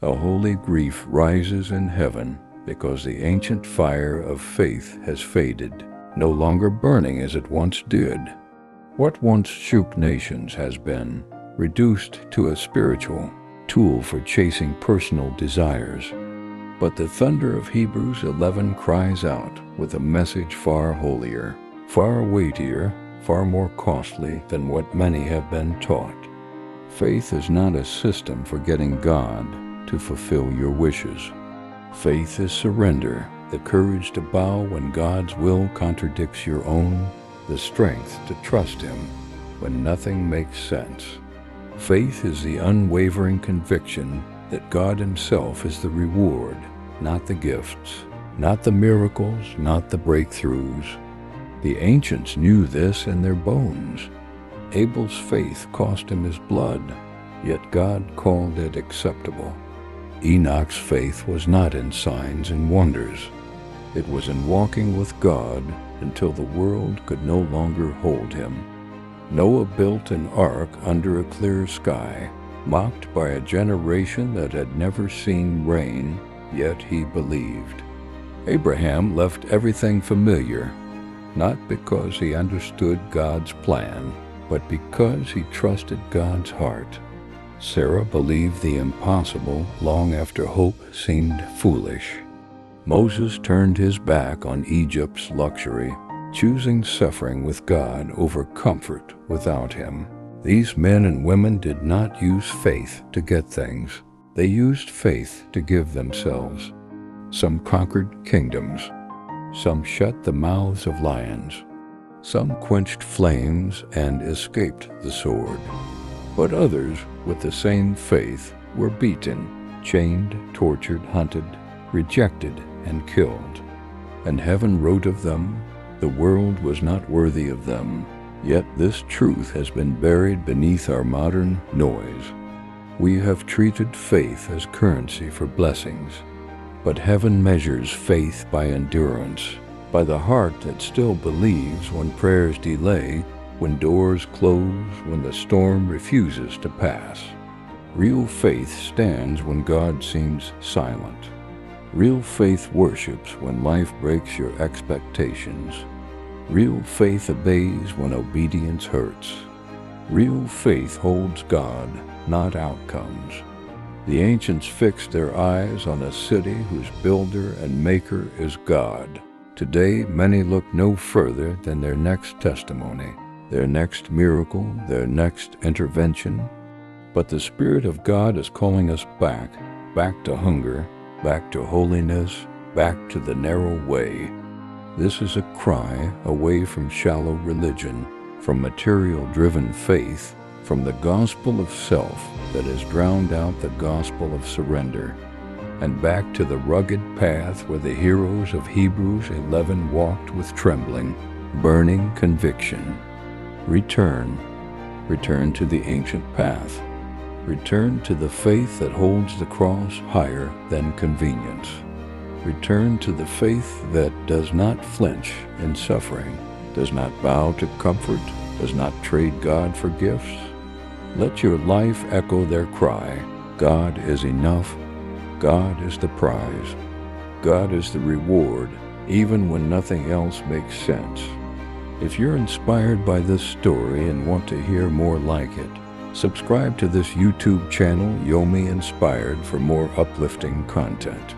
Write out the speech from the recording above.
A holy grief rises in heaven because the ancient fire of faith has faded, no longer burning as it once did. What once shook nations has been reduced to a spiritual tool for chasing personal desires. But the thunder of Hebrews 11 cries out with a message far holier, far weightier, far more costly than what many have been taught. Faith is not a system for getting God to fulfill your wishes. Faith is surrender, the courage to bow when God's will contradicts your own, the strength to trust Him when nothing makes sense. Faith is the unwavering conviction that God Himself is the reward, not the gifts, not the miracles, not the breakthroughs. The ancients knew this in their bones. Abel's faith cost him his blood, yet God called it acceptable. Enoch's faith was not in signs and wonders. It was in walking with God until the world could no longer hold him. Noah built an ark under a clear sky, mocked by a generation that had never seen rain, yet he believed. Abraham left everything familiar, not because he understood God's plan, but because he trusted God's heart. Sarah believed the impossible long after hope seemed foolish. Moses turned his back on Egypt's luxury, choosing suffering with God over comfort without Him. These men and women did not use faith to get things. They used faith to give themselves. Some conquered kingdoms. Some shut the mouths of lions. Some quenched flames and escaped the sword. But others, with the same faith, were beaten, chained, tortured, hunted, rejected, and killed. And heaven wrote of them, "The world was not worthy of them." Yet this truth has been buried beneath our modern noise. We have treated faith as currency for blessings. But heaven measures faith by endurance, by the heart that still believes when prayers delay, when doors close, when the storm refuses to pass. Real faith stands when God seems silent. Real faith worships when life breaks your expectations. Real faith obeys when obedience hurts. Real faith holds God, not outcomes. The ancients fixed their eyes on a city whose builder and maker is God. Today, many look no further than their next testimony, their next miracle, their next intervention. But the Spirit of God is calling us back to hunger, back to holiness, back to the narrow way. This is a cry away from shallow religion, from material-driven faith, from the gospel of self that has drowned out the gospel of surrender, and back to the rugged path where the heroes of Hebrews 11 walked with trembling, burning conviction. Return to the ancient path. Return to the faith that holds the cross higher than convenience. Return to the faith that does not flinch in suffering, does not bow to comfort, does not trade God for gifts. Let your life echo their cry, God is enough, God is the prize, God is the reward, even when nothing else makes sense. If you're inspired by this story and want to hear more like it, subscribe to this YouTube channel, Yomi Inspired, for more uplifting content.